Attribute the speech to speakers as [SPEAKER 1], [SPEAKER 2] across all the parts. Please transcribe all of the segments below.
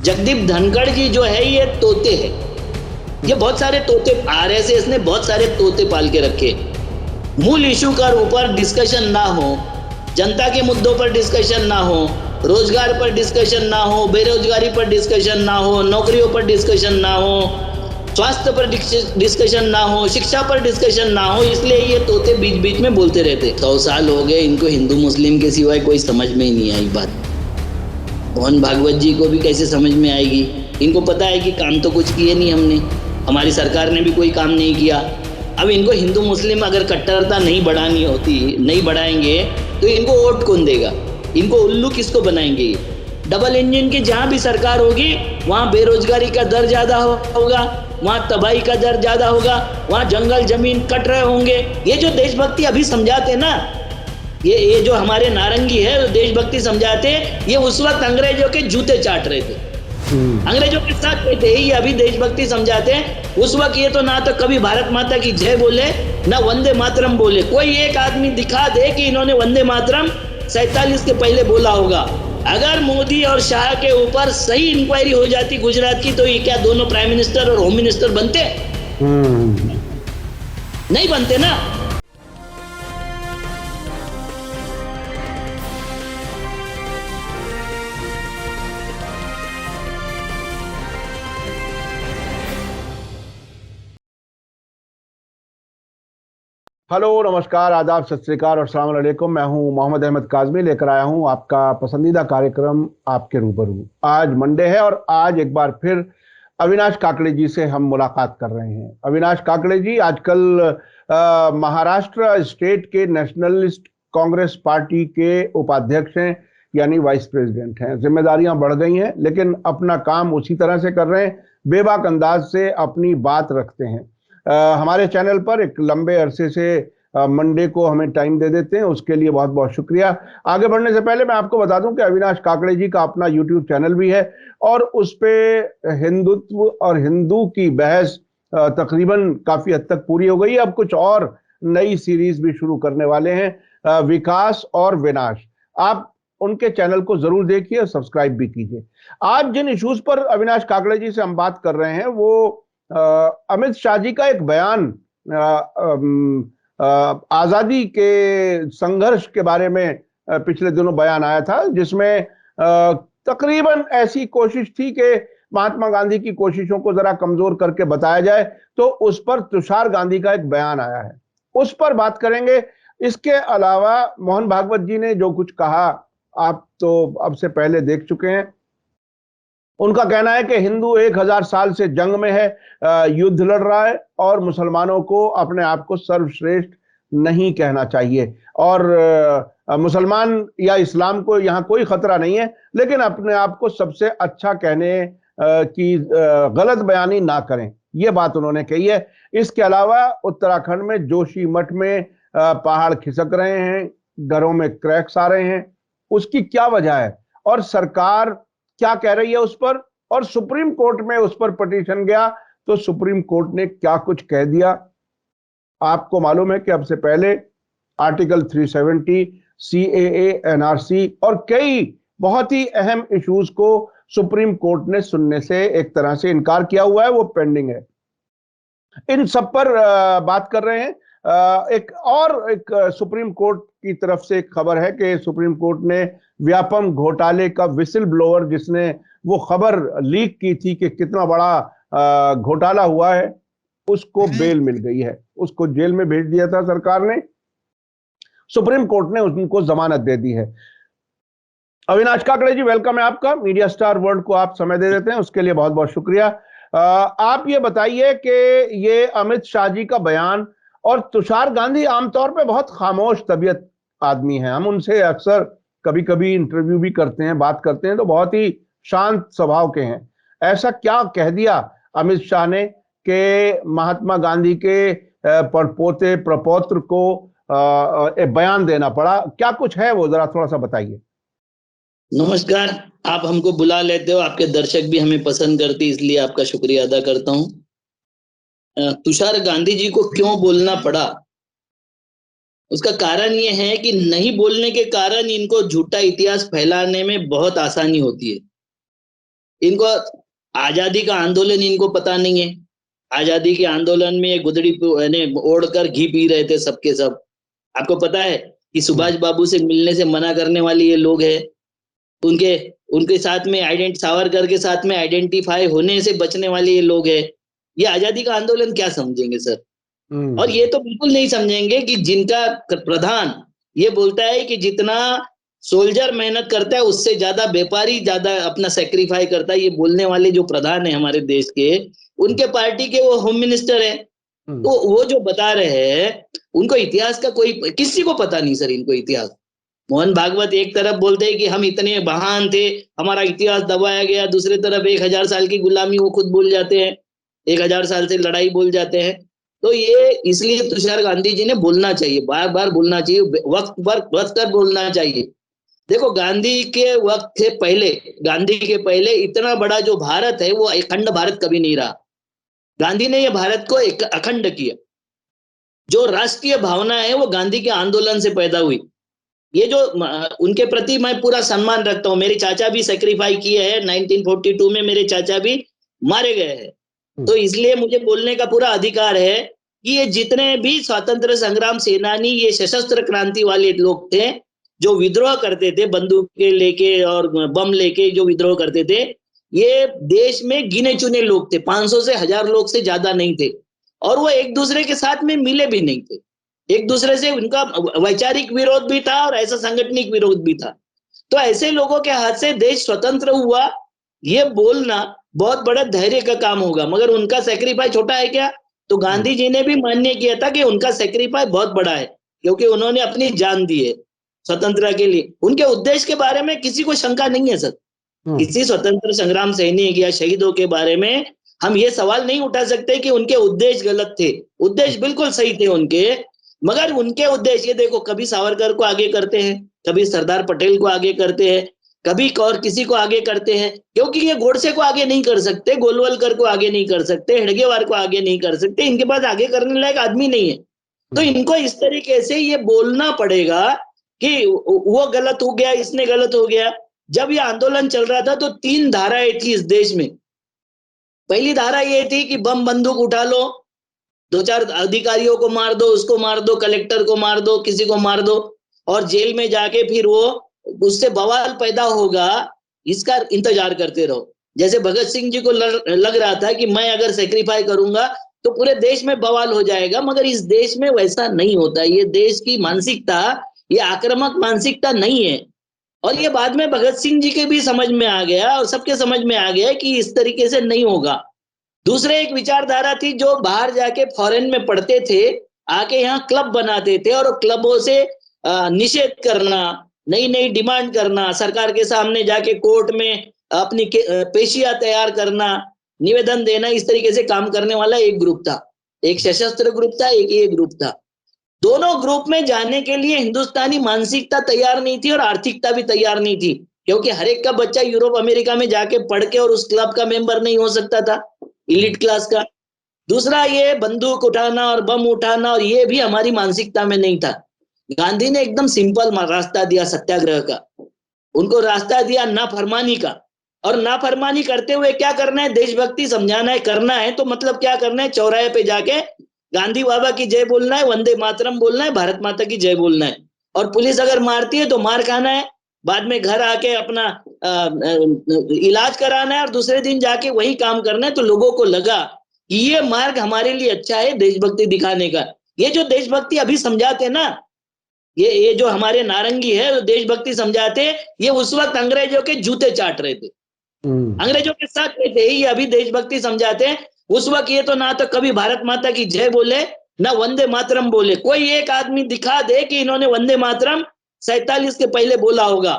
[SPEAKER 1] जगदीप धनखड़ जी जो है ये तोते हैं, ये बहुत सारे तोते, आरएसएस ने बहुत सारे तोते पाल के रखे। मूल इशू का ऊपर डिस्कशन ना हो, जनता के मुद्दों पर डिस्कशन ना हो, रोजगार पर डिस्कशन ना हो, बेरोजगारी पर डिस्कशन ना हो, नौकरियों पर डिस्कशन ना हो, स्वास्थ्य पर डिस्कशन ना हो, शिक्षा पर डिस्कशन ना हो, इसलिए ये तोते बीच बीच में बोलते रहते। 100 साल हो गए इनको हिंदू मुस्लिम के सिवाय कोई समझ में ही नहीं आई बात। मोहन भागवत जी को भी कैसे समझ में आएगी? इनको पता है कि काम तो कुछ किए नहीं हमने, हमारी सरकार ने भी कोई काम नहीं किया। अब इनको हिंदू मुस्लिम अगर कट्टरता नहीं बढ़ानी होती, नहीं बढ़ाएंगे तो इनको वोट कौन देगा? इनको उल्लू किसको बनाएंगे? डबल इंजन की जहाँ भी सरकार होगी वहाँ बेरोजगारी का दर ज़्यादा होगा, वहाँ तबाही का दर ज़्यादा होगा, वहाँ जंगल जमीन कट रहे होंगे। ये जो देशभक्ति अभी समझाते ना, ये जो हमारे नारंगी है देशभक्ति समझाते, ये उस वक्त अंग्रेजों के जूते चाट रहे थे, अंग्रेजों के साथ थे। ये अभी देशभक्ति समझाते हैं, उस वक्त ये तो ना तो कभी भारत माता की जय बोले ना वंदे मातरम बोले। कोई एक आदमी दिखा दे कि इन्होंने वंदे मातरम 47 के पहले बोला होगा। अगर मोदी और शाह के ऊपर सही इंक्वायरी हो जाती गुजरात की, तो ये क्या दोनों प्राइम मिनिस्टर और होम मिनिस्टर बनते? नहीं बनते ना।
[SPEAKER 2] हेलो, नमस्कार, आदाब, सत श्री अकाल और अस्सलाम वालेकुम। मैं हूं मोहम्मद अहमद काज़मी, लेकर आया हूं आपका पसंदीदा कार्यक्रम आपके रूबरू। आज मंडे है और आज एक बार फिर अविनाश काकड़े जी से हम मुलाकात कर रहे हैं। अविनाश काकड़े जी आजकल महाराष्ट्र स्टेट के नेशनलिस्ट कांग्रेस पार्टी के उपाध्यक्ष हैं, यानी वाइस प्रेसिडेंट हैं। जिम्मेदारियां बढ़ गई हैं लेकिन अपना काम उसी तरह से कर रहे हैं, बेबाक अंदाज से अपनी बात रखते हैं। हमारे चैनल पर एक लंबे अरसे से मंडे को हमें टाइम दे देते हैं, उसके लिए बहुत बहुत शुक्रिया। आगे बढ़ने से पहले मैं आपको बता दूं कि अविनाश काकड़े जी का अपना यूट्यूब चैनल भी है और उस पे हिंदुत्व और हिंदू की बहस तकरीबन काफी हद तक पूरी हो गई है। अब कुछ और नई सीरीज भी शुरू करने वाले हैं, विकास और विनाश। आप उनके चैनल को जरूर देखिए और सब्सक्राइब भी कीजिए। आज जिन इश्यूज पर अविनाश काकड़े जी से हम बात कर रहे हैं वो अमित शाह जी का एक बयान आजादी के संघर्ष के बारे में पिछले दिनों बयान आया था, जिसमें तकरीबन ऐसी कोशिश थी कि महात्मा गांधी की कोशिशों को जरा कमजोर करके बताया जाए। तो उस पर तुषार गांधी का एक बयान आया है, उस पर बात करेंगे। इसके अलावा मोहन भागवत जी ने जो कुछ कहा आप तो अब से पहले देख चुके हैं। उनका कहना है कि हिंदू 1000 साल से जंग में है, युद्ध लड़ रहा है और मुसलमानों को अपने आप को सर्वश्रेष्ठ नहीं कहना चाहिए और मुसलमान या इस्लाम को यहाँ कोई खतरा नहीं है, लेकिन अपने आप को सबसे अच्छा कहने की गलत बयानी ना करें, ये बात उन्होंने कही है। इसके अलावा उत्तराखंड में जोशी मठ में पहाड़ खिसक रहे हैं, घरों में क्रैक्स आ रहे हैं, उसकी क्या वजह है और सरकार क्या कह रही है उस पर, और सुप्रीम कोर्ट में उस पर पिटीशन गया तो सुप्रीम कोर्ट ने क्या कुछ कह दिया। आपको मालूम है कि अब से पहले आर्टिकल 370, सीएए, एनआरसी और कई बहुत ही अहम इश्यूज को सुप्रीम कोर्ट ने सुनने से एक तरह से इनकार किया हुआ है, वो पेंडिंग है। इन सब पर बात कर रहे हैं। एक सुप्रीम कोर्ट की तरफ से एक खबर है कि सुप्रीम कोर्ट ने व्यापम घोटाले का विसिल ब्लोअर, जिसने वो खबर लीक की थी कि कितना बड़ा घोटाला हुआ है, उसको बेल मिल गई है। उसको जेल में भेज दिया था सरकार ने, सुप्रीम कोर्ट ने उनको जमानत दे दी है। अविनाश काकड़े जी, वेलकम है आपका। मीडिया स्टार वर्ल्ड को आप समय दे देते हैं, उसके लिए बहुत बहुत शुक्रिया। आप ये बताइए कि ये अमित शाह जी का बयान और तुषार गांधी आमतौर पे बहुत खामोश तबीयत आदमी हैं, हम उनसे अक्सर कभी कभी इंटरव्यू भी करते हैं, बात करते हैं, तो बहुत ही शांत स्वभाव के हैं। ऐसा क्या कह दिया अमित शाह ने कि महात्मा गांधी के परपोते प्रपौत्र को बयान देना पड़ा? क्या कुछ है वो, जरा थोड़ा सा बताइए।
[SPEAKER 1] नमस्कार, आप हमको बुला लेते हो, आपके दर्शक भी हमें पसंद करते, इसलिए आपका शुक्रिया अदा करता हूं। तुषार गांधी जी को क्यों बोलना पड़ा, उसका कारण ये है कि नहीं बोलने के कारण इनको झूठा इतिहास फैलाने में बहुत आसानी होती है। इनको आजादी का आंदोलन इनको पता नहीं है। आजादी के आंदोलन में गुदड़ी ओढ़कर घी पी रहे थे सबके सब। आपको पता है कि सुभाष बाबू से मिलने से मना करने वाले ये लोग हैं। उनके उनके साथ में सावरकर के साथ में आइडेंटिफाई होने से बचने वाले ये लोग हैं। ये आजादी का आंदोलन क्या समझेंगे सर? और ये तो बिल्कुल नहीं समझेंगे कि जिनका प्रधान ये बोलता है कि जितना सोल्जर मेहनत करता है उससे ज्यादा व्यापारी ज्यादा अपना सेक्रीफाई करता है, ये बोलने वाले जो प्रधान है हमारे देश के, उनके पार्टी के वो होम मिनिस्टर है। तो वो जो बता रहे हैं उनको इतिहास का कोई किसी को पता नहीं सर। इनको इतिहास, मोहन भागवत एक तरफ बोलते हैं कि हम इतने महान थे, हमारा इतिहास दबाया गया, दूसरी तरफ 1000 साल की गुलामी वो खुद बोल जाते हैं, 1000 साल से लड़ाई बोल जाते हैं। तो ये इसलिए तुषार गांधी जी ने बोलना चाहिए, बार बार बोलना चाहिए, वक्त पर बोलना चाहिए। देखो गांधी के वक्त से पहले, गांधी के पहले इतना बड़ा जो भारत है वो अखंड भारत कभी नहीं रहा। गांधी ने ये भारत को एक अखंड किया। जो राष्ट्रीय भावना है वो गांधी के आंदोलन से पैदा हुई। ये जो उनके प्रति मैं पूरा सम्मान रखता हूँ। मेरे चाचा भी सेक्रीफाई किए हैं, 1942 में मेरे चाचा भी मारे गए हैं। तो इसलिए मुझे बोलने का पूरा अधिकार है कि ये जितने भी स्वतंत्र संग्राम सेनानी, ये सशस्त्र क्रांति वाले लोग थे जो विद्रोह करते थे, बंदूकें लेके और बम लेके जो विद्रोह करते थे, ये देश में गिने चुने लोग थे, 500 से 1000 लोग से ज्यादा नहीं थे। और वो एक दूसरे के साथ में मिले भी नहीं थे। एक दूसरे से उनका वैचारिक विरोध भी था और ऐसा सांगठनिक विरोध भी था। तो ऐसे लोगों के हाथ से देश स्वतंत्र हुआ, ये बोलना बहुत बड़ा धैर्य का काम होगा। मगर उनका सेक्रीफाइस छोटा है क्या? तो गांधी जी ने भी मान्य किया था कि उनका सेक्रीफाइस बहुत बड़ा है, क्योंकि उन्होंने अपनी जान दी है स्वतंत्रता के लिए। उनके उद्देश्य के बारे में किसी को शंका नहीं है सर। किसी स्वतंत्र संग्राम सैनिक या शहीदों के बारे में हम ये सवाल नहीं उठा सकते कि उनके उद्देश्य गलत थे। उद्देश्य बिल्कुल सही थे उनके, मगर उनके उद्देश्य, ये देखो, कभी सावरकर को आगे करते हैं, कभी सरदार पटेल को आगे करते हैं, कभी और किसी को आगे करते हैं, क्योंकि ये गोडसे को आगे नहीं कर सकते, गोलवलकर को आगे नहीं कर सकते, हेडगेवार को आगे नहीं कर सकते। इनके पास आगे करने लायक आदमी नहीं है। तो इनको इस तरीके से ये बोलना पड़ेगा कि वो गलत हो गया, इसने गलत हो गया। जब ये आंदोलन चल रहा था तो 3 धाराएं थी इस देश में। पहली धारा ये थी कि बम बंदूक उठा लो, 2-4 अधिकारियों को मार दो, उसको मार दो, कलेक्टर को मार दो, किसी को मार दो, और जेल में जाके फिर वो उससे बवाल पैदा होगा, इसका इंतजार करते रहो। जैसे भगत सिंह जी को लग रहा था कि मैं अगर सेक्रीफाई करूंगा तो पूरे देश में बवाल हो जाएगा, मगर इस देश में वैसा नहीं होता। ये देश की मानसिकता, ये आक्रामक मानसिकता नहीं है। और ये बाद में भगत सिंह जी के भी समझ में आ गया और सबके समझ में आ गया कि इस तरीके से नहीं होगा। दूसरे एक विचारधारा थी जो बाहर जाके फॉरेन में पढ़ते थे, आके यहाँ क्लब बनाते थे और क्लबों से निषेध करना, नई नई डिमांड करना, सरकार के सामने जाके कोर्ट में अपनी पेशियां तैयार करना, निवेदन देना, इस तरीके से काम करने वाला एक ग्रुप था। एक सशस्त्र ग्रुप था, एक ये ग्रुप था। दोनों ग्रुप में जाने के लिए हिंदुस्तानी मानसिकता तैयार नहीं थी और आर्थिकता भी तैयार नहीं थी, क्योंकि हर एक का बच्चा यूरोप अमेरिका में जाके पढ़ के और उस क्लब का मेंबर नहीं हो सकता था, इलीट क्लास का। दूसरा, ये बंदूक उठाना और बम उठाना, और ये भी हमारी मानसिकता में नहीं था। गांधी ने एकदम सिंपल रास्ता दिया सत्याग्रह का, उनको रास्ता दिया नाफरमानी का। और नाफरमानी करते हुए क्या करना है? देशभक्ति समझाना है, करना है तो मतलब क्या करना है? चौराहे पे जाके गांधी बाबा की जय बोलना है, वंदे मातरम बोलना है, भारत माता की जय बोलना है। और पुलिस अगर मारती है तो मार खाना है, बाद में घर आके अपना इलाज कराना है और दूसरे दिन जाके वही काम करना है। तो लोगों को लगा कि ये मार्ग हमारे लिए अच्छा है देशभक्ति दिखाने का। ये जो देशभक्ति अभी समझाते ना, ये जो हमारे नारंगी है देशभक्ति समझाते, ये उस वक्त अंग्रेजों के जूते चाट रहे थे, अंग्रेजों के साथ थे। ये अभी देशभक्ति समझाते हैं। उस वक्त ये तो ना तो कभी भारत माता की जय बोले, ना वंदे मातरम बोले। कोई एक आदमी दिखा दे कि इन्होंने वंदे मातरम 47 के पहले बोला होगा।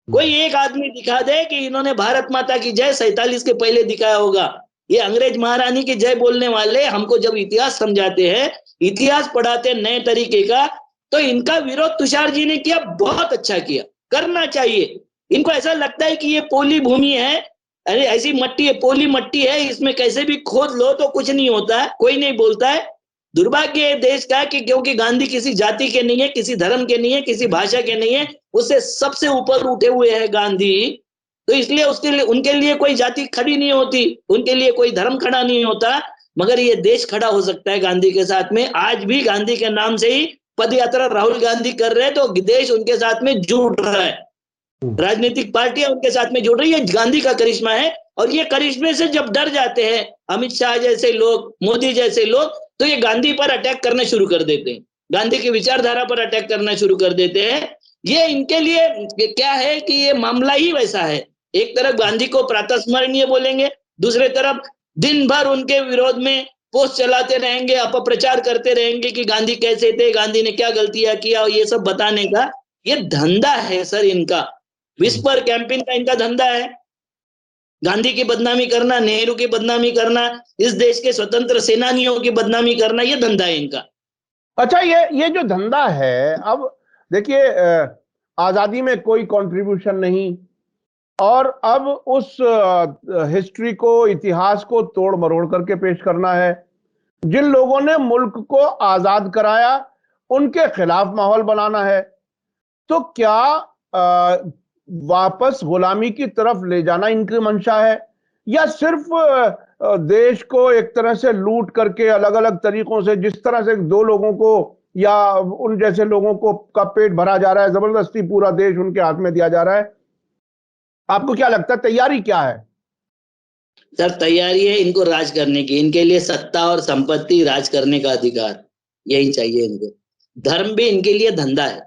[SPEAKER 1] कोई एक आदमी दिखा दे कि इन्होंने भारत माता की जय 47 के पहले दिखाया होगा। ये अंग्रेज महारानी की जय बोलने वाले हमको जब इतिहास समझाते हैं, इतिहास पढ़ाते हैं नए तरीके का, तो इनका विरोध तुषार जी ने किया, बहुत अच्छा किया, करना चाहिए। इनको ऐसा लगता है कि ये पोली भूमि है, अरे ऐसी मट्टी है, पोली मट्टी है, इसमें कैसे भी खोद लो तो कुछ नहीं होता है, कोई नहीं बोलता है। दुर्भाग्य है देश का कि क्योंकि गांधी किसी जाति के नहीं है, किसी धर्म के नहीं है, किसी भाषा के नहीं है, उससे सबसे ऊपर उठे हुए हैं गांधी। तो इसलिए उसके लिए उनके लिए कोई जाति खड़ी नहीं होती, उनके लिए कोई धर्म खड़ा नहीं होता, मगर ये देश खड़ा हो सकता है गांधी के साथ में। आज भी गांधी के नाम से ही पद यात्रा राहुल गांधी कर रहे हैं, तो देश उनके साथ में जुड़ रहा है, राजनीतिक पार्टियां उनके साथ में जुड़ रही है। गांधी का करिश्मा है, और ये करिश्मे से जब डर जाते हैं अमित शाह जैसे लोग, मोदी जैसे लोग, तो ये गांधी पर अटैक करना शुरू कर देते हैं, गांधी की विचारधारा पर अटैक करना शुरू कर देते हैं। ये इनके लिए क्या है कि ये मामला ही वैसा है, एक तरफ गांधी को प्रातस्मरणीय बोलेंगे, दूसरे तरफ दिन भर उनके विरोध में पोस्ट चलाते रहेंगे, अपप्रचार करते रहेंगे कि गांधी कैसे थे, गांधी ने क्या गलतियां किया, ये सब बताने का ये धंधा है सर इनका। विस्पर कैंपेन का इनका धंधा है, गांधी की बदनामी करना, नेहरू की बदनामी करना, इस देश के स्वतंत्र सेनानियों की बदनामी करना, ये धंधा है इनका।
[SPEAKER 2] अच्छा, ये जो धंधा है, अब देखिए, आजादी में कोई कंट्रीब्यूशन नहीं, और अब उस हिस्ट्री को, इतिहास को तोड़ मरोड़ करके पेश करना है। जिन लोगों ने मुल्क को आजाद कराया उनके खिलाफ माहौल बनाना है। तो क्या वापस गुलामी की तरफ ले जाना इनकी मंशा है, या सिर्फ देश को एक तरह से लूट करके अलग अलग तरीकों से, जिस तरह से दो लोगों को या उन जैसे लोगों को का पेट भरा जा रहा है, जबरदस्ती पूरा देश उनके हाथ में दिया जा रहा है? आपको क्या लगता है, तैयारी क्या है?
[SPEAKER 1] सर तैयारी है इनको राज करने की, इनके लिए सत्ता और संपत्ति, राज करने का अधिकार, यही चाहिए इनको। धर्म भी इनके लिए धंधा है,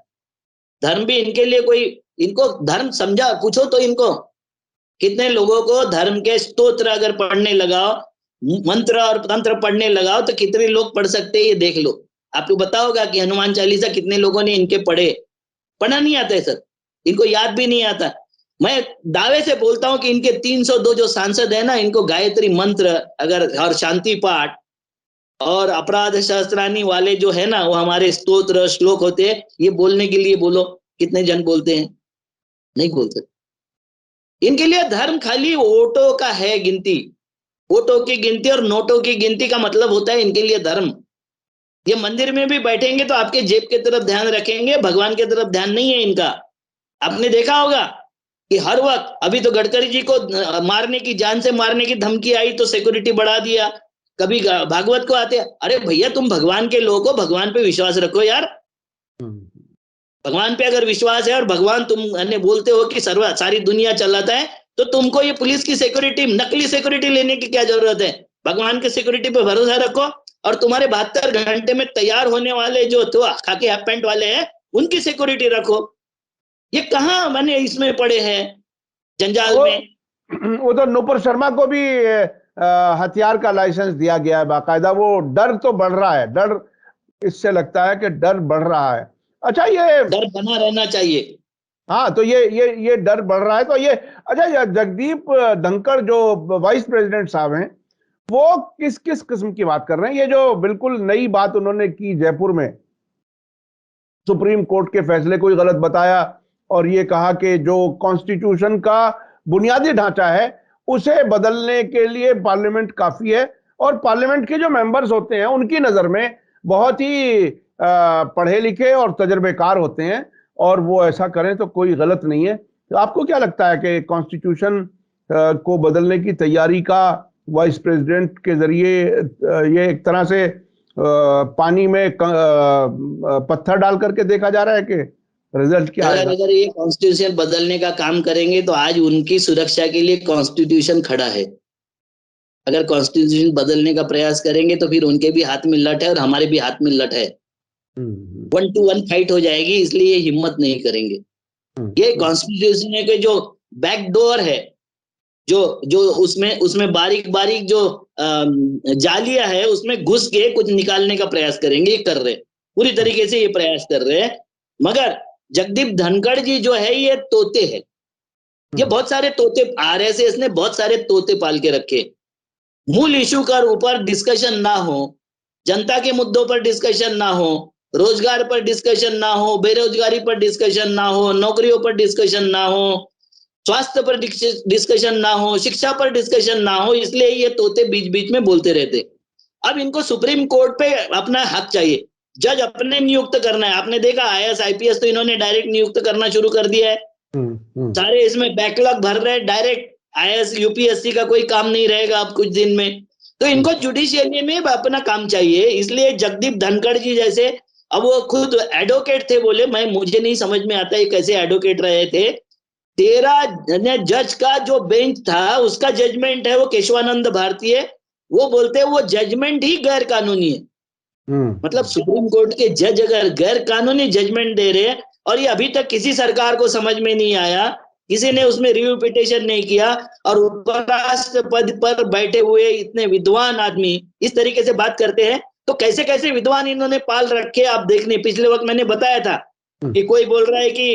[SPEAKER 1] धर्म भी इनके लिए कोई, इनको धर्म समझा पूछो तो इनको, कितने लोगों को धर्म के स्तोत्र अगर पढ़ने लगाओ, मंत्र और तंत्र पढ़ने लगाओ, तो कितने लोग पढ़ सकते हैं ये देख लो। आपको बताओगा कि हनुमान चालीसा कितने लोगों ने इनके पढ़े? पढ़ा नहीं आता है सर, इनको याद भी नहीं आता। मैं दावे से बोलता हूं कि इनके 302 जो सांसद है ना, इनको गायत्री मंत्र अगर और शांति पाठ और अपराध शस्त्राणी वाले जो है ना, वो हमारे स्तोत्र श्लोक होते हैं, ये बोलने के लिए बोलो, कितने जन बोलते हैं? नहीं बोलते। इनके लिए धर्म खाली वोटों का है गिनती, वोटों की गिनती और नोटों की गिनती का मतलब होता है इनके लिए धर्म। ये मंदिर में भी बैठेंगे तो आपके जेब की तरफ ध्यान रखेंगे, भगवान की तरफ ध्यान नहीं है इनका। आपने देखा होगा कि हर वक्त, अभी तो गडकरी जी को मारने की, जान से मारने की धमकी आई तो सिक्योरिटी बढ़ा दिया, कभी भागवत को आते, अरे भैया तुम भगवान के लोग हो, भगवान पे विश्वास रखो यार। भगवान पे अगर विश्वास है और भगवान तुम बोलते हो कि सारी दुनिया चलाता है, तो तुमको ये पुलिस की सिक्योरिटी, नकली सिक्योरिटी लेने की क्या जरूरत है? भगवान की सिक्योरिटी पे भरोसा रखो, और तुम्हारे 72 घंटे में तैयार होने वाले जो तो खाकी हाफ पैंट वाले हैं, उनकी सिक्योरिटी रखो। ये कहाँ मैंने इसमें पड़े हैं जंजाल में?
[SPEAKER 2] वो तो नुपुर शर्मा को भी हथियार का लाइसेंस दिया गया है बाकायदा। वो डर तो बढ़ रहा है, डर इससे लगता है कि डर बढ़ रहा है। अच्छा, ये
[SPEAKER 1] डर बना रहना चाहिए।
[SPEAKER 2] हाँ, तो ये डर बढ़ रहा है। तो ये अच्छा, जगदीप धनखड़ जो वाइस प्रेसिडेंट साहब हैं, वो किस किस किस्म की बात कर रहे हैं? ये जो बिल्कुल नई बात उन्होंने की जयपुर में, सुप्रीम कोर्ट के फैसले को ही गलत बताया और ये कहा कि जो कॉन्स्टिट्यूशन का बुनियादी ढांचा है उसे बदलने के लिए पार्लियामेंट काफी है, और पार्लियामेंट के जो मेंबर्स होते हैं उनकी नजर में बहुत ही पढ़े लिखे और तजर्बेकार होते हैं, और वो ऐसा करें तो कोई गलत नहीं है। तो आपको क्या लगता है कि कॉन्स्टिट्यूशन को बदलने की तैयारी का वाइस प्रेसिडेंट के जरिए ये एक तरह से पानी में पत्थर डाल करके देखा जा रहा है कि रिजल्ट क्या आएगा?
[SPEAKER 1] अगर ये कॉन्स्टिट्यूशन बदलने का काम करेंगे तो आज उनकी सुरक्षा के लिए कॉन्स्टिट्यूशन खड़ा है। अगर कॉन्स्टिट्यूशन बदलने का प्रयास करेंगे तो फिर उनके भी हाथ में लठ है और हमारे भी हाथ में लठ है। 1 to 1 फाइट हो जाएगी, इसलिए ये हिम्मत नहीं करेंगे। ये कॉन्स्टिट्यूशन के जो बैकडोर है, जो उसमें बारीक बारीक जो जालियां है, उसमें घुस के कुछ निकालने का प्रयास करेंगे। ये कर रहे, पूरी तरीके से ये प्रयास कर रहे हैं। मगर जगदीप धनखड़ जी जो है ये तोते हैं, ये बहुत सारे तोते, आरएसएस ने बहुत सारे तोते पाल के रखे। मूल इशू का ऊपर डिस्कशन ना हो, जनता के मुद्दों पर डिस्कशन ना हो, रोजगार पर डिस्कशन ना हो, बेरोजगारी पर डिस्कशन ना हो, नौकरियों पर डिस्कशन ना हो, स्वास्थ्य पर डिस्कशन ना हो, शिक्षा पर डिस्कशन ना हो, इसलिए ये तोते बीच बीच में बोलते रहते। अब इनको सुप्रीम कोर्ट पे अपना हक चाहिए, जज अपने नियुक्त करना है। आपने देखा आईएएस आईपीएस तो इन्होंने डायरेक्ट नियुक्त करना शुरू कर दिया है। सारे इसमें बैकलॉग भर रहे, डायरेक्ट आईएएस यूपीएससी का कोई काम नहीं रहेगा अब कुछ दिन में। तो इनको जुडिशियरी में अपना काम चाहिए, इसलिए जगदीप धनखड़ जी जैसे, अब वो खुद एडवोकेट थे, बोले मुझे नहीं समझ में आता ये कैसे एडवोकेट रहे थे। 13 जज का जो बेंच था उसका जजमेंट है वो केशवानंद भारतीय, वो बोलते हैं वो जजमेंट ही गैर कानूनी है। मतलब सुप्रीम कोर्ट के जज अगर गैर कानूनी जजमेंट दे रहे हैं, और ये अभी तक किसी सरकार को समझ में नहीं आया, किसी ने उसमें रिव्यू पिटिशन नहीं किया, और उपराष्ट्रपति पर बैठे हुए इतने विद्वान आदमी इस तरीके से बात करते हैं, तो कैसे कैसे विद्वान इन्होंने पाल रखे आप देखने। पिछले वक्त मैंने बताया था कि कोई बोल रहा है कि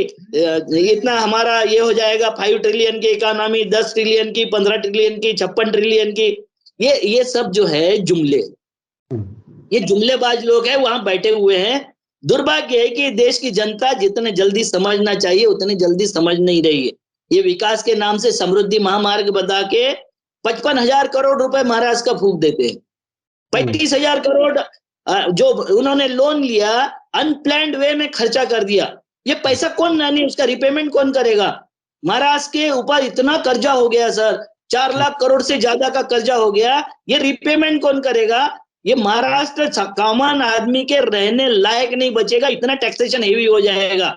[SPEAKER 1] इतना हमारा ये हो जाएगा 5 ट्रिलियन की इकोनॉमी, 10 ट्रिलियन की, 15 ट्रिलियन की, 56 ट्रिलियन की, ये सब जो है जुमले, ये जुमलेबाज लोग हैं वहां बैठे हुए हैं। दुर्भाग्य है कि देश की जनता जितने जल्दी समझना चाहिए उतनी जल्दी समझ नहीं रही है। ये विकास के नाम से समृद्धि महामार्ग बता के 55,000 करोड़ रुपए महाराष्ट्र का फूंक देते हैं। 35,000 करोड़ जो उन्होंने लोन लिया अनप्लैंड वे में खर्चा कर दिया। ये पैसा कौन, यानी उसका रिपेमेंट कौन करेगा? महाराष्ट्र के ऊपर इतना कर्जा हो गया सर, 4 लाख करोड़ से ज्यादा का कर्जा हो गया, ये रिपेमेंट कौन करेगा? ये महाराष्ट्र कॉमन आदमी के रहने लायक नहीं बचेगा, इतना टैक्सेशन हेवी हो जाएगा।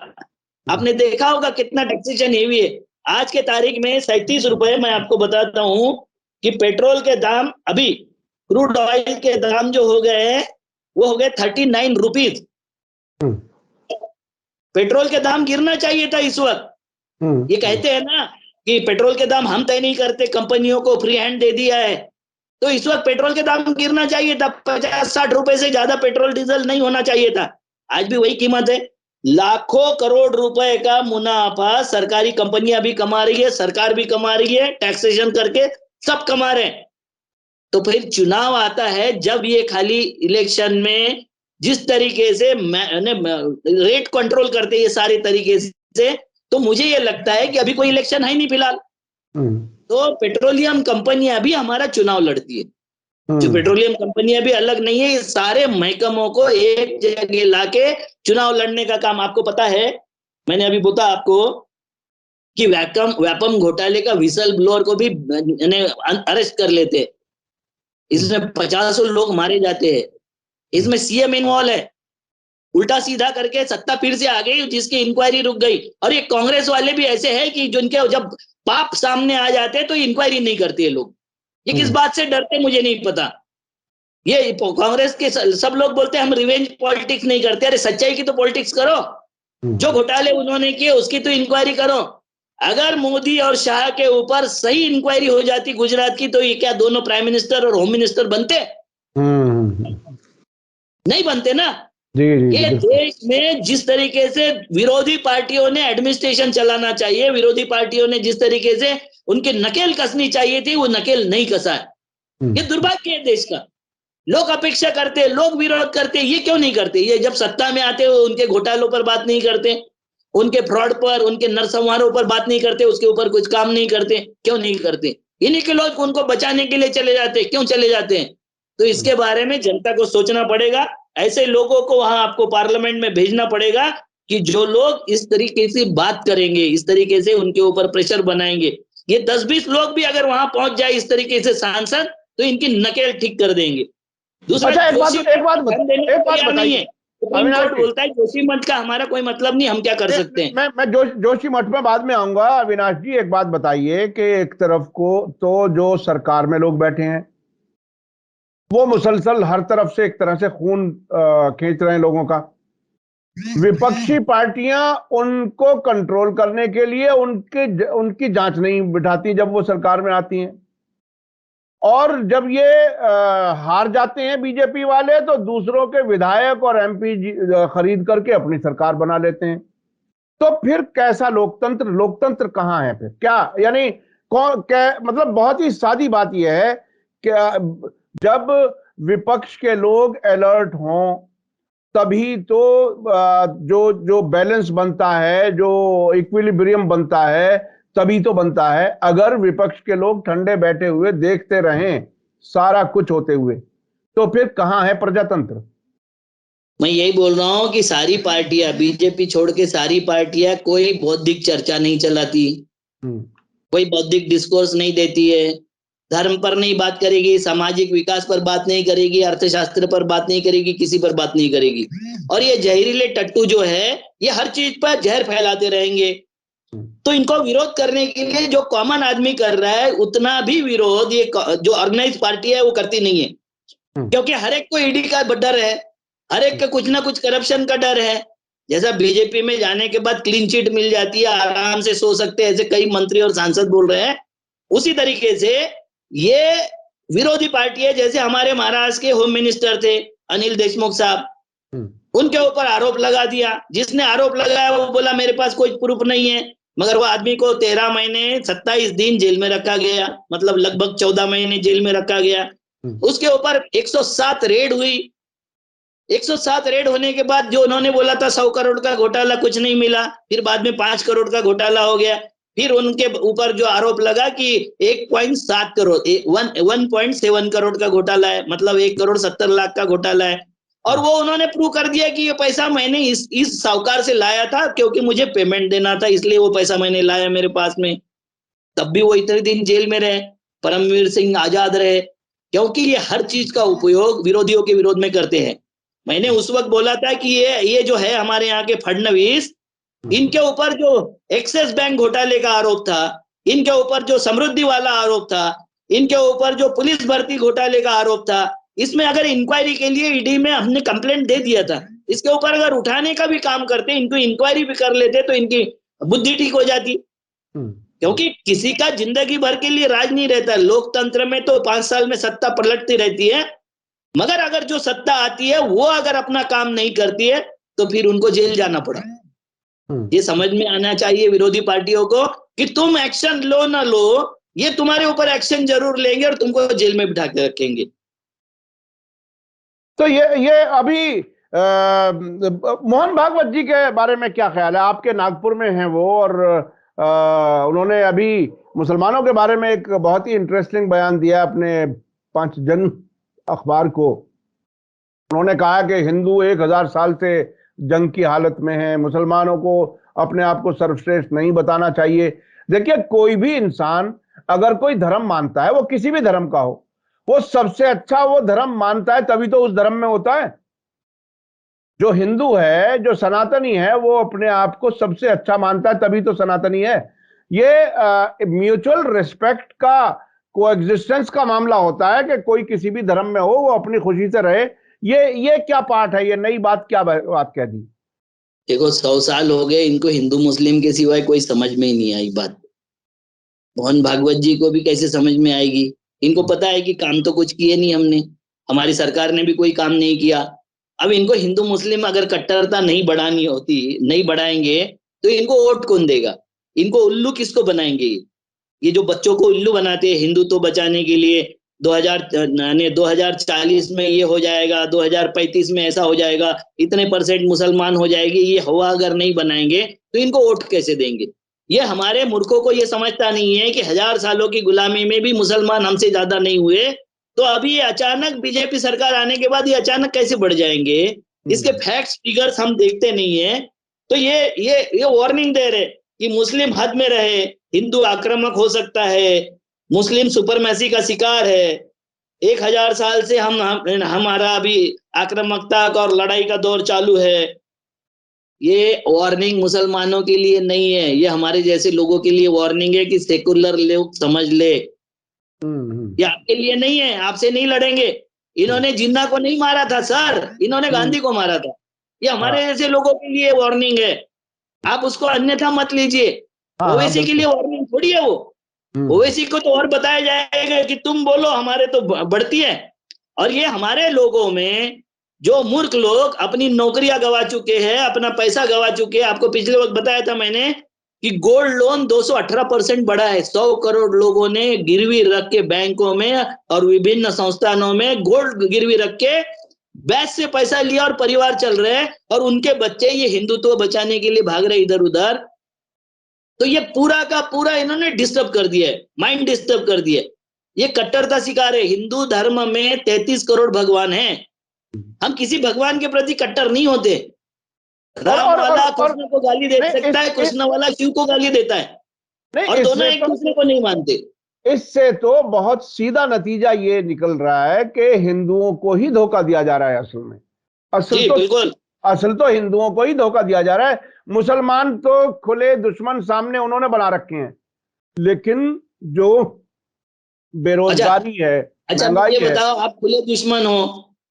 [SPEAKER 1] आपने देखा होगा कितना टैक्सेशन हेवी है। आज के तारीख में 37 रुपए, मैं आपको बताता हूं कि पेट्रोल के दाम, अभी क्रूड ऑयल के दाम जो हो गए हैं वो हो गए 39 रुपीज। पेट्रोल के दाम गिरना चाहिए था इस वक्त। ये कहते हैं ना कि पेट्रोल के दाम हम तय नहीं करते, कंपनियों को फ्री हैंड दे दिया है, तो इस वक्त पेट्रोल के दाम गिरना चाहिए था। 50-60 रुपए से ज्यादा पेट्रोल डीजल नहीं होना चाहिए था। आज भी वही कीमत है। लाखों करोड़ रुपए का मुनाफा सरकारी कंपनियां भी कमा रही है, सरकार भी कमा रही है, टैक्सेशन करके सब कमा रहे हैं। तो फिर चुनाव आता है जब ये खाली इलेक्शन में जिस तरीके से रेट कंट्रोल करते ये सारे तरीके से, तो मुझे ये लगता है कि अभी कोई इलेक्शन है नहीं फिलहाल, तो पेट्रोलियम कंपनियां भी हमारा चुनाव लड़ती है। जो पेट्रोलियम कंपनियां भी अलग नहीं है, ये सारे महकमों को एक जगह लाके चुनाव लड़ने का काम। आपको पता है, मैंने अभी बोला आपको कि व्यापम घोटाले का विसल ब्लोअर को भी अरेस्ट कर लेते, इसमें 50 लोग मारे जाते हैं, इसमें सीएम इन्वॉल्व है। उल्टा सीधा करके सत्ता फिर से आ गई, जिसकी इंक्वायरी रुक गई। और ये कांग्रेस वाले भी ऐसे हैं कि जिनके जब पाप सामने आ जाते तो इंक्वायरी नहीं करते ये लोग। ये किस बात से डरते मुझे नहीं पता। ये कांग्रेस के सब लोग बोलते हैं हम रिवेंज पॉलिटिक्स नहीं करते। अरे सच्चाई की तो पॉलिटिक्स करो, जो घोटाले उन्होंने किए उसकी तो इंक्वायरी करो। अगर मोदी और शाह के ऊपर सही इंक्वायरी हो जाती गुजरात की, तो ये क्या दोनों प्राइम मिनिस्टर और होम मिनिस्टर बनते? नहीं बनते ना। ये देश में जिस तरीके से विरोधी पार्टियों ने एडमिनिस्ट्रेशन चलाना चाहिए, विरोधी पार्टियों ने जिस तरीके से उनकी नकेल कसनी चाहिए थी, वो नकेल नहीं कसा है। ये दुर्भाग्य है देश का। लोग अपेक्षा करते, लोग विरोध करते, ये क्यों नहीं करते? ये जब सत्ता में आते हो उनके घोटालों पर बात नहीं करते, उनके फ्रॉड पर, उनके नरसंहारों पर बात नहीं करते, उसके ऊपर कुछ काम नहीं करते। क्यों नहीं करते? इन्हीं के लोग उनको बचाने के लिए चले जाते, क्यों चले जाते हैं? तो इसके बारे में जनता को सोचना पड़ेगा। ऐसे लोगों को वहां आपको पार्लियामेंट में भेजना पड़ेगा कि जो लोग इस तरीके से बात करेंगे, इस तरीके से उनके ऊपर प्रेशर बनाएंगे। ये 10-20 लोग भी अगर वहां पहुंच जाए इस तरीके से सांसद, तो इनकी नकेल ठीक कर देंगे। दूसरा,
[SPEAKER 2] अच्छा, एक बात बताइए, अविनाश जी,
[SPEAKER 1] बोलता है जोशी मठ का हमारा कोई मतलब नहीं, हम क्या कर सकते हैं?
[SPEAKER 2] मैं जोशी मठ में बाद में आऊंगा। अविनाश जी, एक बात बताइए कि एक तरफ को तो जो सरकार में लोग बैठे हैं वो मुसलसल हर तरफ से एक तरह से खून खींच रहे हैं लोगों का। विपक्षी पार्टियां उनको कंट्रोल करने के लिए उनकी जांच नहीं बिठाती जब वो सरकार में आती हैं, और जब ये हार जाते हैं बीजेपी वाले, तो दूसरों के विधायक और एमपी खरीद करके अपनी सरकार बना लेते हैं। तो फिर कैसा लोकतंत्र कहां है फिर? क्या यानी कौन क्या मतलब? बहुत ही सादी बात यह है कि जब विपक्ष के लोग अलर्ट हों तभी तो जो बैलेंस बनता है, जो इक्विलिब्रियम बनता है, तभी तो बनता है। अगर विपक्ष के लोग ठंडे बैठे हुए देखते रहें सारा कुछ होते हुए, तो फिर कहां है प्रजातंत्र?
[SPEAKER 1] मैं यही बोल रहा हूँ कि सारी पार्टियां, बीजेपी छोड़ के सारी पार्टियां कोई बौद्धिक चर्चा नहीं चलाती, कोई बौद्धिक डिस्कोर्स नहीं देती है, धर्म पर नहीं बात करेगी, सामाजिक विकास पर बात नहीं करेगी, अर्थशास्त्र पर बात नहीं करेगी, किसी पर बात नहीं करेगी। और ये जहरीले टट्टू जो है ये हर चीज पर जहर फैलाते रहेंगे। तो इनको विरोध करने के लिए जो कॉमन आदमी कर रहा है उतना भी विरोध ये जो ऑर्गेनाइज पार्टी है वो करती नहीं है, क्योंकि हर एक को ईडी का डर है, हर एक का कुछ ना कुछ करप्शन का डर है। जैसा बीजेपी में जाने के बाद क्लीन चिट मिल जाती है, आराम से सो सकते हैं, ऐसे कई मंत्री और सांसद बोल रहे हैं, उसी तरीके से ये विरोधी पार्टी है। जैसे हमारे महाराष्ट्र के होम मिनिस्टर थे अनिल देशमुख साहब, उनके ऊपर आरोप लगा दिया, जिसने आरोप लगाया वो बोला मेरे पास कोई प्रूफ नहीं है, मगर वो आदमी को 13 महीने 27 दिन जेल में रखा गया, मतलब लगभग 14 महीने जेल में रखा गया। उसके ऊपर 107 रेड हुई, 107 रेड होने के बाद जो उन्होंने बोला था 100 करोड़ का घोटाला, कुछ नहीं मिला, फिर बाद में 5 करोड़ का घोटाला हो गया। फिर उनके ऊपर जो आरोप लगा कि 1.7 करोड़ 1.7 करोड़ का घोटाला है, मतलब 1 करोड़ 70 लाख का घोटाला है। और वो उन्होंने प्रूव कर दिया कि ये पैसा मैंने इस साहूकार से लाया था, क्योंकि मुझे पेमेंट देना था, इसलिए वो पैसा मैंने लाया मेरे पास में। तब भी वो इतने दिन जेल में रहे, परमवीर सिंह आजाद रहे, क्योंकि ये हर चीज का उपयोग विरोधियों के विरोध में करते हैं। मैंने उस वक्त बोला था कि ये जो है हमारे यहाँ के फडणवीस, इनके ऊपर जो एक्सिस बैंक घोटाले का आरोप था, इनके ऊपर जो समृद्धि वाला आरोप था, इनके ऊपर जो पुलिस भर्ती घोटाले का आरोप था, इसमें अगर इंक्वायरी के लिए ईडी में हमने कंप्लेंट दे दिया था, इसके ऊपर अगर उठाने का भी काम करते, इनको इंक्वायरी भी कर लेते तो इनकी बुद्धि ठीक हो जाती। क्योंकि किसी का जिंदगी भर के लिए राज नहीं रहता, लोकतंत्र में तो 5 साल में सत्ता पलटती रहती है, मगर अगर जो सत्ता आती है वो अगर अपना काम नहीं करती है तो फिर उनको जेल जाना पड़ा। ये समझ में आना चाहिए विरोधी पार्टियों को कि तुम एक्शन लो ना लो, ये तुम्हारे ऊपर एक्शन जरूर लेंगे और तुमको जेल में बिठा के रखेंगे।
[SPEAKER 2] तो ये अभी मोहन भागवत जी के बारे में क्या ख्याल है? आपके नागपुर में हैं वो, और उन्होंने अभी मुसलमानों के बारे में एक बहुत ही इंटरेस्टिंग बयान दिया अपने पंचजन अखबार को। उन्होंने कहा कि हिंदू 1000 साल से जंग की हालत में हैं, मुसलमानों को अपने आप को सर्वश्रेष्ठ नहीं बताना चाहिए। देखिए, कोई भी इंसान अगर कोई धर्म मानता है, वो किसी भी धर्म का हो, वो सबसे अच्छा वो धर्म मानता है तभी तो उस धर्म में होता है। जो हिंदू है, जो सनातनी है, वो अपने आप को सबसे अच्छा मानता है तभी तो सनातनी है। ये म्यूचुअल रिस्पेक्ट का, कोएग्जिस्टेंस का मामला होता है कि कोई किसी भी धर्म में हो, वो अपनी खुशी से रहे। ये क्या पाठ है? ये नई बात, क्या बात कह दी?
[SPEAKER 1] देखो, 100 साल हो गए इनको हिंदू मुस्लिम के सिवाय कोई समझ में ही नहीं आई बात। मोहन भागवत जी को भी कैसे समझ में आएगी? इनको पता है कि काम तो कुछ किए नहीं हमने, हमारी सरकार ने भी कोई काम नहीं किया। अब इनको हिंदू मुस्लिम अगर कट्टरता नहीं बढ़ानी होती, नहीं बढ़ाएंगे तो इनको वोट कौन देगा? इनको उल्लू किसको बनाएंगे? ये जो बच्चों को उल्लू बनाते हैं हिंदुत्व बचाने के लिए, 2040 में ये हो जाएगा, 2035 में ऐसा हो जाएगा, इतने % मुसलमान हो जाएगी, ये हवा अगर नहीं बनाएंगे तो इनको वोट कैसे देंगे? ये हमारे मूर्खों को ये समझता नहीं है कि 1000 सालों की गुलामी में भी मुसलमान हमसे ज्यादा नहीं हुए, तो अभी ये अचानक बीजेपी सरकार आने के बाद ये अचानक कैसे बढ़ जाएंगे? इसके फैक्ट्स फिगर्स हम देखते नहीं है। तो ये वार्निंग दे रहे कि मुस्लिम हद में रहे, हिंदू आक्रामक हो सकता है, मुस्लिम सुपरमेसी का शिकार है, 1000 साल से हमारा अभी आक्रामकता और लड़ाई का दौर चालू है। ये वार्निंग मुसलमानों के लिए नहीं है, ये हमारे जैसे लोगों के लिए वार्निंग है कि सेकुलर लोग समझ ले, ये आपके लिए नहीं है, आपसे नहीं लड़ेंगे। इन्होंने जिन्ना को नहीं मारा था सर, इन्होंने गांधी को मारा था। ये हमारे जैसे लोगों के लिए वार्निंग है, आप उसको अन्यथा मत लीजिए। ओवैसी के लिए वार्निंग थोड़ी है वो। ओवैसी को तो और बताया जाएगा कि तुम बोलो हमारे तो बढ़ती है। और ये हमारे लोगों में जो मूर्ख लोग अपनी नौकरियां गवा चुके हैं, अपना पैसा गवा चुके हैं, आपको पिछले वक्त बताया था मैंने कि गोल्ड लोन 218% बढ़ा है। 100 करोड़ लोगों ने गिरवी रख के बैंकों में और विभिन्न संस्थानों में गोल्ड गिरवी रख के बैंक से पैसा लिया और परिवार चल रहे हैं, और उनके बच्चे ये हिंदुत्व बचाने के लिए भाग रहे इधर उधर। तो ये पूरा का पूरा इन्होंने डिस्टर्ब कर दिया है, माइंड डिस्टर्ब कर दिया है। ये कट्टरता शिकार है। हिंदू धर्म में 33 करोड़ भगवान हैं, हम किसी भगवान के प्रति कट्टर नहीं होते।
[SPEAKER 2] और
[SPEAKER 1] राम
[SPEAKER 2] और
[SPEAKER 1] वाला
[SPEAKER 2] और, और
[SPEAKER 1] कृष्ण को गाली दे
[SPEAKER 2] नहीं
[SPEAKER 1] सकता है, कृष्ण वाला शिव को गाली देता है,
[SPEAKER 2] नहीं
[SPEAKER 1] और दोनों
[SPEAKER 2] इससे
[SPEAKER 1] एक
[SPEAKER 2] तो
[SPEAKER 1] दूसरे को नहीं मानते।
[SPEAKER 2] इससे तो बहुत सीधा नतीजा ये निकल रहा है कि हिंदुओं को ही धोखा दिया जा रहा है असल में। असल
[SPEAKER 1] जी
[SPEAKER 2] तो
[SPEAKER 1] बिल्कुल।
[SPEAKER 2] असल तो हिंदुओं को ही धोखा दिया जा रहा है। मुसलमान तो खुले दुश्मन सामने उन्होंने बना रखे हैं, लेकिन जो
[SPEAKER 1] अच्छा
[SPEAKER 2] बेरोजगारी है,
[SPEAKER 1] अच्छा,
[SPEAKER 2] महंगाई
[SPEAKER 1] मुझे
[SPEAKER 2] है।
[SPEAKER 1] बताओ, आप खुले दुश्मन हो,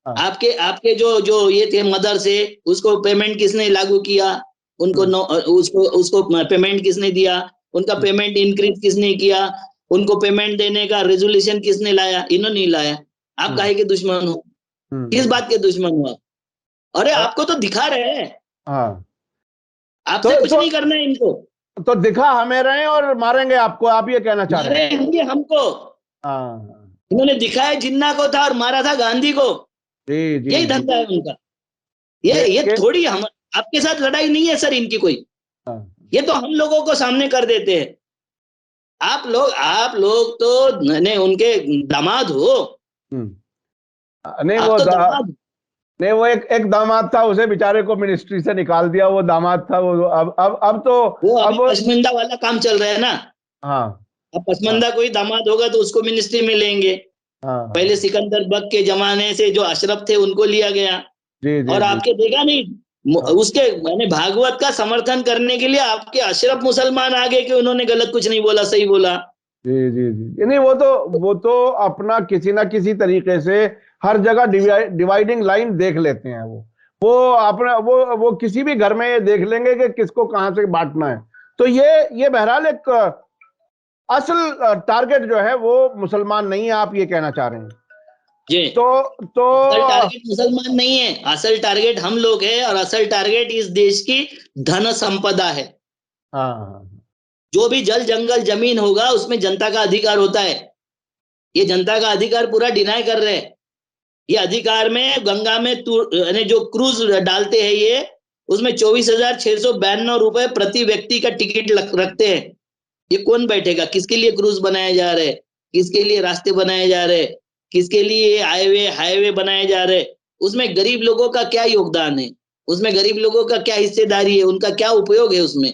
[SPEAKER 2] हाँ,
[SPEAKER 1] आपके आपके जो जो ये थे मदरसे, उसको पेमेंट किसने लागू किया? उनको
[SPEAKER 2] हम्म,
[SPEAKER 1] उसको उसको पेमेंट किसने दिया? उनका पेमेंट इंक्रीज किसने किया? उनको पेमेंट देने का रेजोल्यूशन किसने लाया? इन्होंने नहीं लाया। आप
[SPEAKER 2] हम्म,
[SPEAKER 1] काहे के दुश्मन हो? किस
[SPEAKER 2] हम्म,
[SPEAKER 1] बात के दुश्मन हो आप? अरे
[SPEAKER 2] अ-
[SPEAKER 1] आपको तो दिखा रहे हैं,
[SPEAKER 2] हाँ,
[SPEAKER 1] आपसे कुछ
[SPEAKER 2] तो
[SPEAKER 1] नहीं करना है इनको।
[SPEAKER 2] तो दिखा हमें रहे हैं और मारेंगे आपको, आप ये कहना चाह रहे हैं?
[SPEAKER 1] मारे होंगे हमको।
[SPEAKER 2] हाँ,
[SPEAKER 1] इन्होंने दिखाया जिन्ना को था और मारा था गांधी को।
[SPEAKER 2] जी जी
[SPEAKER 1] यही
[SPEAKER 2] जी।
[SPEAKER 1] धंधा है उनका। ये
[SPEAKER 2] देखिए,
[SPEAKER 1] थोड़ी हम आपके साथ लड़ाई नहीं है सर इनकी कोई।
[SPEAKER 2] हाँ,
[SPEAKER 1] ये तो हम लोगों को सामने कर देते हैं। आप लोग तो नहीं, उनके दामाद हो।
[SPEAKER 2] नहीं
[SPEAKER 1] आप
[SPEAKER 2] वो
[SPEAKER 1] तो दामाद।
[SPEAKER 2] नहीं वो एक दामाद था, उसे बेचारे को मिनिस्ट्री से निकाल दिया, वो दामाद था वो। अब तो
[SPEAKER 1] वो
[SPEAKER 2] अब
[SPEAKER 1] अभी पसमंदा वाला काम चल रहा है ना।
[SPEAKER 2] हाँ,
[SPEAKER 1] अब
[SPEAKER 2] हाँ,
[SPEAKER 1] पसमंदा कोई दामाद होगा तो उसको मिनिस्ट्री में लेंगे। पहले
[SPEAKER 2] हाँ,
[SPEAKER 1] सिकंदर बग के जमाने से जो अशरफ थे उनको लिया गया।
[SPEAKER 2] जी जी
[SPEAKER 1] और
[SPEAKER 2] जी,
[SPEAKER 1] आपके देखा नहीं,
[SPEAKER 2] हाँ,
[SPEAKER 1] उसके मैंने भागवत का समर्थन करने के लिए आपके अशरफ मुसलमान आ गए कि उन्होंने गलत कुछ नहीं बोला, सही बोला।
[SPEAKER 2] जी जी जी। नहीं वो तो अपना किसी ना किसी तरीके से हर जगह डिवाइडिंग लाइन देख लेते हैं वो अपना वो किसी भी घर में ये देख लेंगे कि किसको कहां से बांटना है। तो ये बहरहाल एक असल टारगेट जो है वो मुसलमान नहीं है, आप ये कहना चाह रहे हैं?
[SPEAKER 1] जी,
[SPEAKER 2] तो
[SPEAKER 1] असल टारगेट मुसलमान नहीं है, असल टारगेट हम लोग है, और असल टारगेट इस देश की धन संपदा है।
[SPEAKER 2] हाँ,
[SPEAKER 1] जो भी जल जंगल जमीन होगा उसमें जनता का अधिकार होता है। ये जनता का अधिकार पूरा डिनाई कर रहे हैं। ये अधिकार में गंगा में यानी जो क्रूज डालते हैं ये, उसमें 24,692 रुपए प्रति व्यक्ति का टिकट रखते हैं। ये कौन बैठेगा? किसके लिए क्रूज बनाए जा रहे हैं? किसके लिए रास्ते बनाए जा रहे हैं? किसके लिए हाईवे बनाए जा रहे हैं? उसमें गरीब लोगों का क्या योगदान है? उसमें गरीब लोगों का क्या हिस्सेदारी है? उनका क्या उपयोग है उसमें?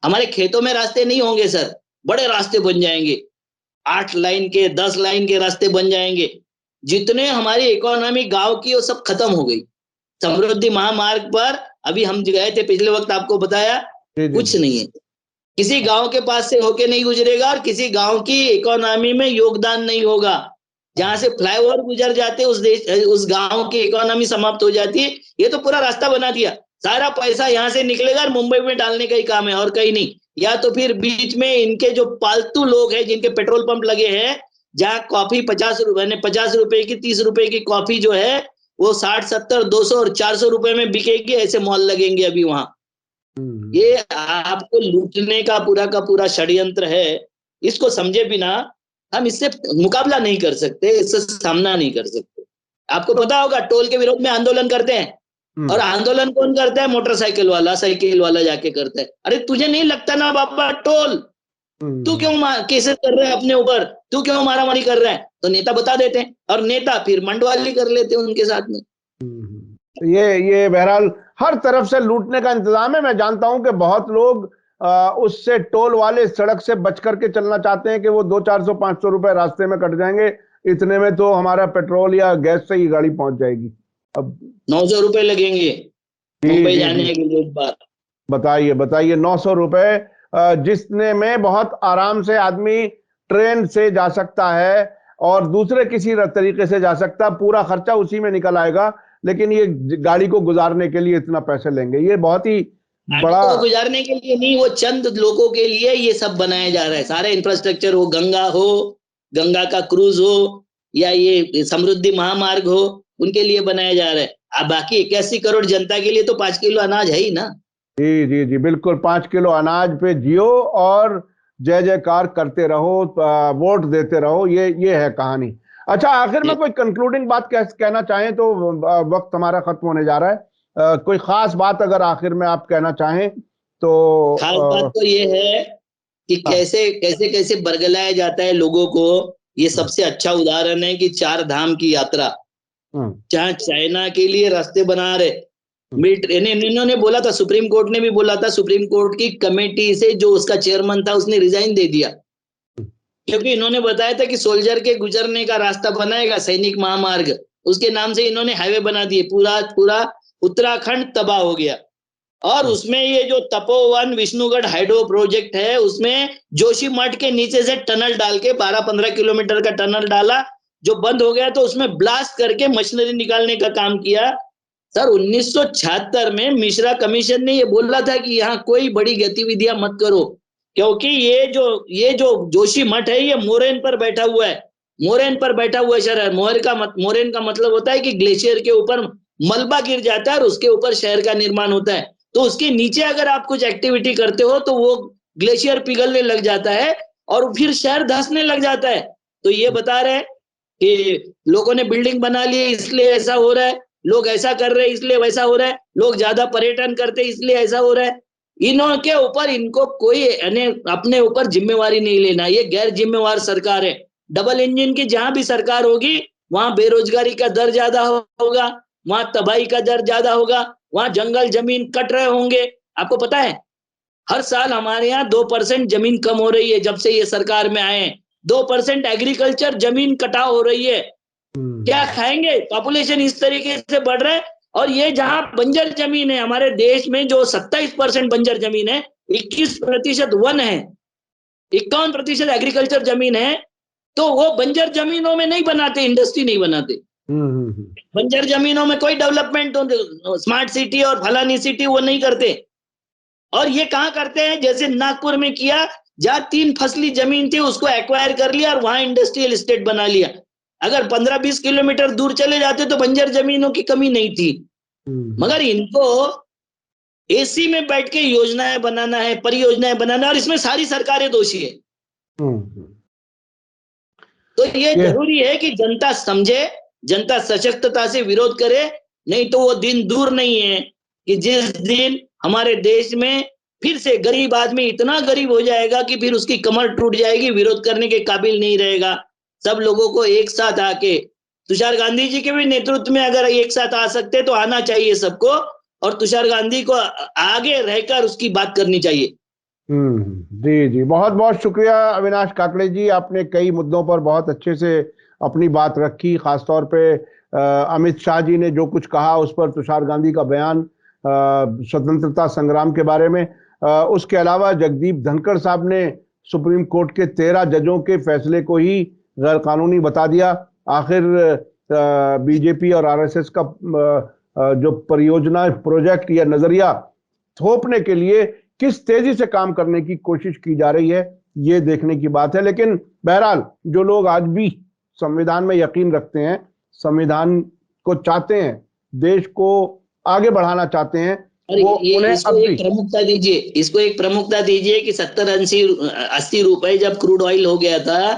[SPEAKER 1] हमारे खेतों में रास्ते नहीं होंगे सर, बड़े रास्ते बन जाएंगे। 8 लाइन के, 10 लाइन के रास्ते बन जाएंगे। जितने हमारी इकोनॉमी गांव की वो सब खत्म हो गई। समृद्धि महामार्ग पर अभी हम गए थे पिछले वक्त, आपको बताया,
[SPEAKER 2] जी जी
[SPEAKER 1] कुछ
[SPEAKER 2] जी,
[SPEAKER 1] नहीं है। किसी गांव के पास से होके नहीं गुजरेगा और किसी गांव की इकोनॉमी में योगदान नहीं होगा। जहां से फ्लाईओवर गुजर जाते उस गांव की इकोनॉमी समाप्त हो जाती है। ये तो पूरा रास्ता बना दिया, सारा पैसा यहाँ से निकलेगा और मुंबई में डालने का ही काम है और कहीं नहीं। या तो फिर बीच में इनके जो पालतू लोग हैं जिनके पेट्रोल पंप लगे हैं, जहाँ कॉफी 50 रुपए 50 रुपए की 30 रुपए की कॉफी जो है वो 60 70 200 और 400 रुपए में बिकेगी, ऐसे मॉल लगेंगे अभी वहां।
[SPEAKER 2] हम्म,
[SPEAKER 1] ये आपको लूटने का पूरा षड्यंत्र है। इसको समझे बिना हम इससे मुकाबला नहीं कर सकते, इससे सामना नहीं कर सकते। आपको
[SPEAKER 2] तो
[SPEAKER 1] पता होगा टोल के विरोध में आंदोलन करते हैं, और
[SPEAKER 2] हम्म,
[SPEAKER 1] आंदोलन कौन करता है? मोटरसाइकिल वाला, साइकिल वाला जाके करता है। अरे तुझे नहीं लगता ना बाबा टोल? तू
[SPEAKER 2] हम्म,
[SPEAKER 1] क्यों केसेस कर रहा है अपने ऊपर? तू क्यों मारामारी कर रहा है? तो नेता बता देते हैं और नेता फिर मंडवाली कर लेते हैं उनके साथ में।
[SPEAKER 2] ये बहरहाल हर तरफ से लूटने का इंतजाम है। मैं जानता हूं कि बहुत लोग उससे टोल वाले सड़क से बच करके चलना चाहते हैं कि वो 200 400 500 रुपए रास्ते में कट जाएंगे, इतने में तो हमारा पेट्रोल या गैस से ही गाड़ी पहुंच जाएगी। अब
[SPEAKER 1] 900 रुपए लगेंगे
[SPEAKER 2] जी
[SPEAKER 1] मुंबई
[SPEAKER 2] जी
[SPEAKER 1] जाने
[SPEAKER 2] जी,
[SPEAKER 1] के लिए एक बार।
[SPEAKER 2] बताइए बताइए, 900 रुपए जिसने में बहुत आराम से आदमी ट्रेन से जा सकता है और दूसरे किसी तरीके से जा सकता है, पूरा खर्चा उसी में निकल आएगा। लेकिन ये गाड़ी को गुजारने के लिए इतना पैसे लेंगे, ये बहुत ही
[SPEAKER 1] गाड़ी
[SPEAKER 2] बड़ा।
[SPEAKER 1] को गुजारने के लिए नहीं, वो चंद लोगों के लिए ये सब बनाया जा रहा है। सारे इंफ्रास्ट्रक्चर हो, गंगा का क्रूज हो, या ये समृद्धि महामार्ग हो, उनके लिए बनाया जा रहा है। अब बाकी 81 करोड़ जनता के लिए तो 5 किलो अनाज है ही ना।
[SPEAKER 2] जी जी जी, बिल्कुल 5 किलो अनाज पे जियो और जय जयकार करते रहो, वोट देते रहो, ये है कहानी। अच्छा, आखिर में कोई कंक्लूडिंग बात कहना चाहें तो वक्त हमारा खत्म होने जा रहा है। कोई खास बात अगर आखिर में आप कहना चाहें
[SPEAKER 1] खास बात
[SPEAKER 2] तो
[SPEAKER 1] तो ये है कि
[SPEAKER 2] हाँ,
[SPEAKER 1] कैसे कैसे कैसे बरगलाया जाता है लोगों को। ये
[SPEAKER 2] हाँ,
[SPEAKER 1] सबसे अच्छा उदाहरण है कि 4 धाम की यात्रा, जहाँ चाइना के लिए रास्ते बना रहे इन्होंने बोला था, सुप्रीम कोर्ट ने भी बोला था, सुप्रीम कोर्ट की कमेटी से जो उसका चेयरमैन था उसने रिजाइन दे दिया, क्योंकि इन्होंने बताया था कि सोल्जर के गुजरने का रास्ता बनाएगा सैनिक महामार्ग, उसके नाम से इन्होंने हाईवे बना दिए, पूरा उत्तराखंड तबाह हो गया। और उसमें ये जो तपोवन विष्णुगढ़ हाइड्रो प्रोजेक्ट है, उसमें जोशीमठ के नीचे से टनल डाल के 12-15 किलोमीटर का टनल डाला, जो बंद हो गया, तो उसमें ब्लास्ट करके मशीनरी निकालने का काम किया। सर 1976 में मिश्रा कमीशन ने ये बोला था कि यहाँ कोई बड़ी गतिविधियां मत करो, क्योंकि ये जो जोशीमठ है ये मोरेन पर बैठा हुआ है, मोरेन पर बैठा हुआ शहर है। मोरेन का मतलब होता है कि ग्लेशियर के ऊपर मलबा गिर जाता है और उसके ऊपर शहर का निर्माण होता है, तो उसके नीचे अगर आप कुछ एक्टिविटी करते हो तो वो ग्लेशियर पिघलने लग जाता है और फिर शहर धंसने लग जाता है। तो ये बता रहे हैं कि लोगों ने बिल्डिंग बना ली इसलिए ऐसा हो रहा है, लोग ऐसा कर रहे हैं इसलिए वैसा हो रहा है, लोग ज्यादा पर्यटन करते इसलिए ऐसा हो रहा है। इनके ऊपर इनको कोई अपने ऊपर जिम्मेवारी नहीं लेना, ये गैर जिम्मेवार सरकार है। डबल इंजन की जहां भी सरकार होगी वहां बेरोजगारी का दर ज्यादा होगा, वहां तबाही का दर ज्यादा होगा, वहां जंगल जमीन कट रहे होंगे। आपको पता है हर साल हमारे यहाँ 2% जमीन कम हो रही है, जब से ये सरकार में आए 2% एग्रीकल्चर जमीन कटाव हो रही है। क्या खाएंगे? पॉपुलेशन इस तरीके से बढ़ रहा है। और ये जहां बंजर जमीन है हमारे देश में, जो 27% बंजर जमीन है, 21% वन है, 51% एग्रीकल्चर जमीन है, तो वो बंजर जमीनों में नहीं बनाते, इंडस्ट्री नहीं बनाते। बंजर जमीनों में कोई डेवलपमेंट, स्मार्ट सिटी और फलानी सिटी वो नहीं करते। और ये कहाँ करते हैं? जैसे नागपुर में किया, जहां 3 फसली जमीन थी उसको एक्वायर कर लिया और वहां इंडस्ट्रियल एस्टेट बना लिया। अगर 15-20 किलोमीटर दूर चले जाते तो बंजर जमीनों की कमी नहीं थी। मगर इनको एसी में बैठ के योजनाएं बनाना है, परियोजनाएं बनाना, और इसमें सारी सरकारें दोषी है। तो ये जरूरी है कि जनता समझे, जनता सशक्तता से विरोध करे, नहीं तो वो दिन दूर नहीं है कि जिस दिन हमारे देश में फिर से गरीब आदमी इतना गरीब हो जाएगा कि फिर उसकी कमर टूट जाएगी, विरोध करने के काबिल नहीं रहेगा। सब लोगों को एक साथ आके, तुषार गांधी जी के भी नेतृत्व में अगर एक साथ आ सकते तो आना चाहिए सबको, और तुषार गांधी को आगे रहकर उसकी बात करनी चाहिए।
[SPEAKER 2] जी जी, बहुत बहुत शुक्रिया अविनाश काकड़े जी, आपने कई मुद्दों पर बहुत अच्छे से अपनी बात रखी। खासतौर पे अमित शाह जी ने जो कुछ कहा उस पर, तुषार गांधी का बयान स्वतंत्रता संग्राम के बारे में, उसके अलावा जगदीप धनखड़ साहब ने सुप्रीम कोर्ट के 13 जजों के फैसले को ही गैर कानूनी बता दिया। आखिर बीजेपी और आरएसएस का जो परियोजना, प्रोजेक्ट या नजरिया थोपने के लिए किस तेजी से काम करने की कोशिश की जा रही है, ये देखने की बात है। लेकिन बहरहाल जो लोग आज भी संविधान में यकीन रखते हैं, संविधान को चाहते हैं, देश को आगे बढ़ाना चाहते हैं, वो उन्हें
[SPEAKER 1] इसको एक प्रमुखता दीजिए, इसको एक प्रमुखता दीजिए कि 70-80 रुपए जब क्रूड ऑयल हो गया था,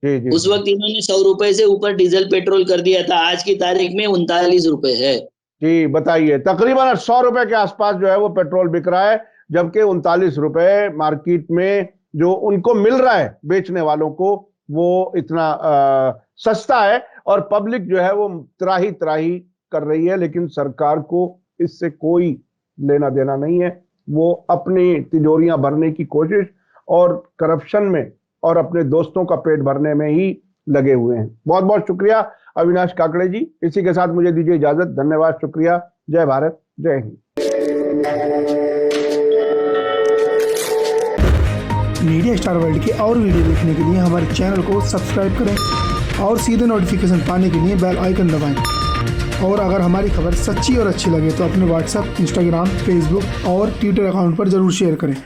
[SPEAKER 1] जी, उस वक्त इन्होंने 100 रुपए से ऊपर डीजल पेट्रोल कर दिया था। आज की तारीख में 39 रुपए है।
[SPEAKER 2] जी बताइए, तकरीबन 100 रुपए के आसपास जो है वो पेट्रोल बिक रहा है, जबकि 39 रुपए मार्केट में जो उनको मिल रहा है बेचने वालों को, वो इतना सस्ता है। और पब्लिक जो है वो त्राही त्राही कर रही है, लेकिन सरकार को इससे कोई लेना देना नहीं है। वो अपनी तिजोरियां भरने की कोशिश और करप्शन में और अपने दोस्तों का पेट भरने में ही लगे हुए हैं। बहुत बहुत शुक्रिया अविनाश काकड़े जी। इसी के साथ मुझे दीजिए इजाजत। धन्यवाद, शुक्रिया। जय भारत, जय हिंद।
[SPEAKER 3] मीडिया स्टार वर्ल्ड के और वीडियो देखने के लिए हमारे चैनल को सब्सक्राइब करें और सीधे नोटिफिकेशन पाने के लिए बेल आइकन दबाएं। और अगर हमारी खबर सच्ची और अच्छी लगे तो अपने व्हाट्सएप, इंस्टाग्राम, फेसबुक और ट्विटर अकाउंट पर जरूर शेयर करें।